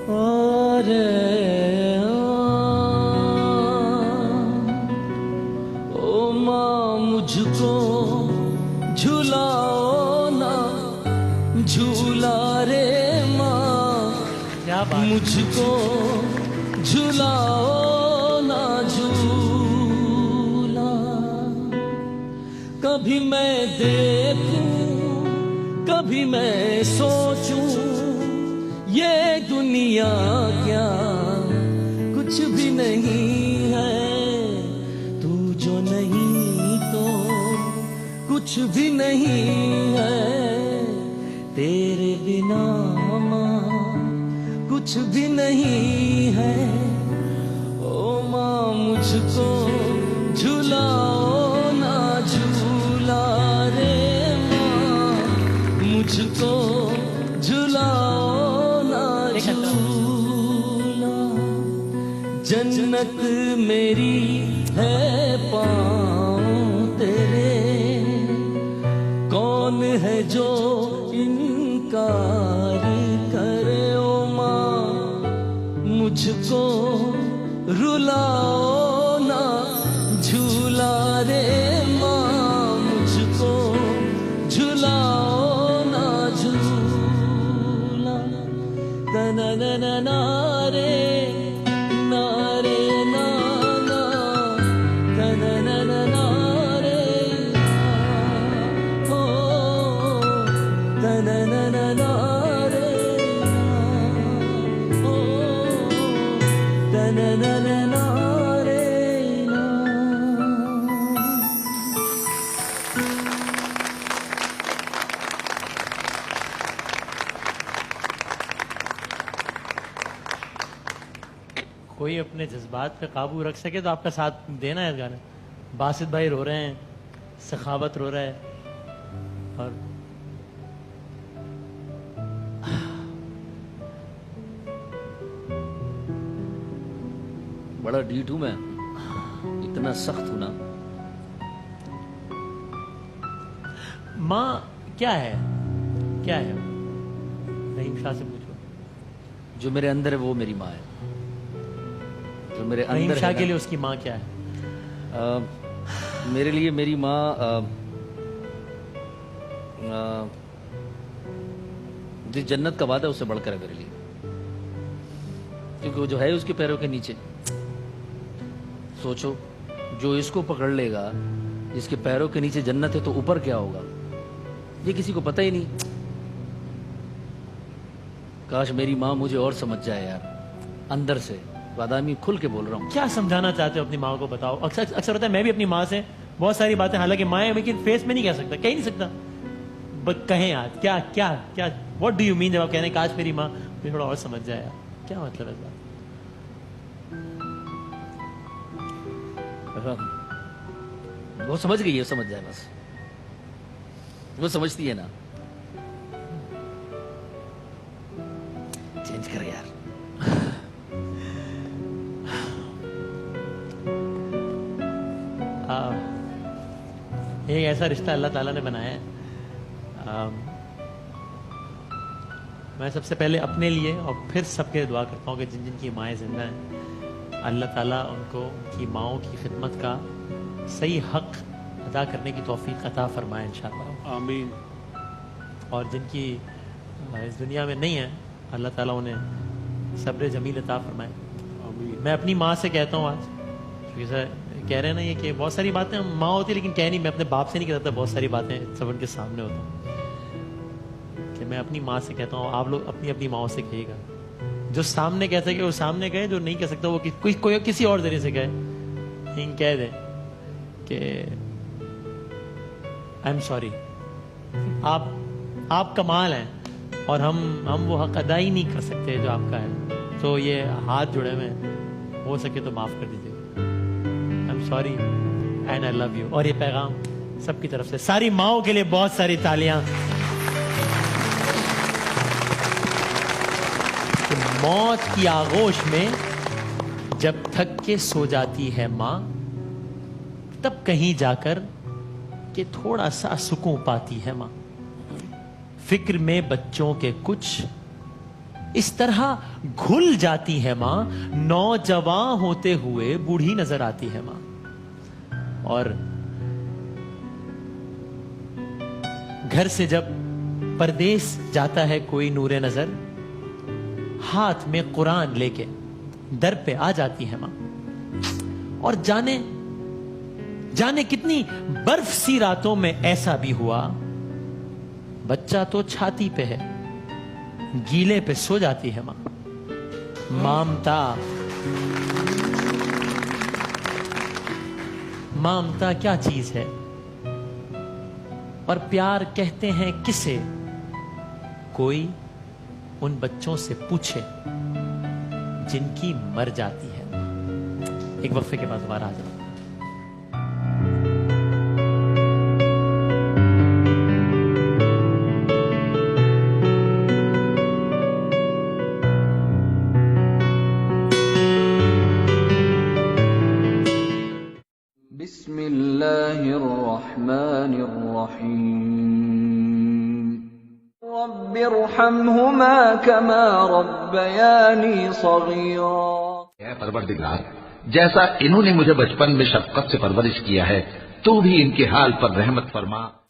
और ओ माँ मुझको झुलाओ ना झूला रे माँ, क्या बात। मुझको झुलाओ ना झूला। कभी मैं देखूं कभी मैं सोचूं ये दुनिया क्या कुछ भी नहीं है, तू जो नहीं तो कुछ भी नहीं है, तेरे बिना माँ कुछ भी नहीं है। ओ माँ मुझको झुलाओ ना झूला रे माँ, मुझको झुलाओ ना झूला। जन्नत मेरी है पाँव तेरे, कौन है जो इनकार करे। ओ माँ मुझको रुलाओ ना झूला रे माँ, मुझको झुलाओ ना झूला। ना ना ना ना रे ना रे ना ना, ना ना ना ना रे हो, ना ना ना ना रे हो, ना ना ना रे ना। कोई अपने जज्बात पे काबू रख सके तो आपका साथ देना है इस गाने। बासित भाई रो रहे हैं, सखावत रो रहा है, और बड़ा डीठ हूं मैं, इतना सख्त हूं ना। माँ क्या है, क्या है? रहीम शाह से पूछो। जो मेरे अंदर है वो मेरी माँ है, जो मेरे रहीम अंदर शाह है के ना, लिए उसकी माँ क्या है? मेरे लिए मेरी माँ जिस जन्नत का वादा है उससे बढ़कर है मेरे लिए, क्योंकि वो जो है उसके पैरों के नीचे। सोचो, जो इसको पकड़ लेगा, जिसके पैरों के नीचे जन्नत है, तो ऊपर क्या होगा ये किसी को पता ही नहीं। काश मेरी माँ मुझे और समझ जाए यार, अंदर से। बादामी खुल के बोल रहा हूँ। क्या समझाना चाहते हो अपनी माँ को, बताओ। अक्सर अक्सर होता है, मैं भी अपनी माँ से बहुत सारी बातें, हालांकि माँ है लेकिन फेस में नहीं कह सकता, कह ही नहीं सकता। बट कहें यार, क्या क्या क्या व्हाट डू यू मीन जब आप कह रहे हैं काश मेरी माँ मुझे थोड़ा और समझ जाए यार, क्या मतलब है इस बात? वो समझ गई है, समझ जाए बस, वो समझती है ना। चेंज कर यार। एक ऐसा रिश्ता अल्लाह ताला ने बनाया है। मैं सबसे पहले अपने लिए और फिर सबके दुआ करता हूँ कि जिन जिनकी माएँ जिंदा हैं, अल्लाह ताला उनको उनकी माओं की खिदमत का सही हक अदा करने की तौफीक अता फरमाए इंशाअल्लाह, आमीन। और जिनकी इस दुनिया में नहीं है, अल्लाह ताला उन्हें सब्र जमील अता फरमाए। आमीन। मैं मैं अपनी माँ से कहता हूँ आज, क्योंकि सर कह रहे हैं ना ये कि बहुत सारी बातें माँ होती है लेकिन कह नहीं, मैं अपने बाप से नहीं कहता, बहुत सारी बातें सब उनके सामने होता है, कि मैं अपनी माँ से कहता हूँ, आप लोग अपनी अपनी माओ से कहिएगा। जो सामने कह सके वो सामने कहे, जो नहीं कह सकता वो कोई किसी और जरिए से कहे, लेकिन कह दे कि आई एम सॉरी, आप कमाल हैं और हम वो हक अदा ही नहीं कर सकते जो आपका है, तो ये हाथ जुड़े में हो सके तो माफ कर दीजिए, I am sorry and I love you. और ये पैगाम सबकी तरफ से सारी माओं के लिए बहुत सारी तालियां। कि मौत की आगोश में जब थक के सो जाती है मां, तब कहीं जाकर के थोड़ा सा सुकून पाती है मां। फिक्र में बच्चों के कुछ इस तरह घुल जाती है मां, नौजवान होते हुए बूढ़ी नजर आती है मां। और घर से जब परदेस जाता है कोई नूरे नजर, हाथ में कुरान लेके दर पे आ जाती है मां। और जाने जाने कितनी बर्फ सी रातों में ऐसा भी हुआ, बच्चा तो छाती पे है, गीले पे सो जाती है मां। ममता क्या चीज है, और प्यार कहते हैं किसे, कोई उन बच्चों से पूछे जिनकी मर जाती है। एक वक्फे के बाद दोबारा आ जाओ। बिस्मिल्लाहिर्रहमानिर्रहीम। रब्बिरहम्हुमा कमा रब्बयानी सगीरा। परवरदिगार, जैसा इन्होंने मुझे बचपन में शफकत से परवरिश किया है, तू भी इनके हाल पर रहमत फरमा।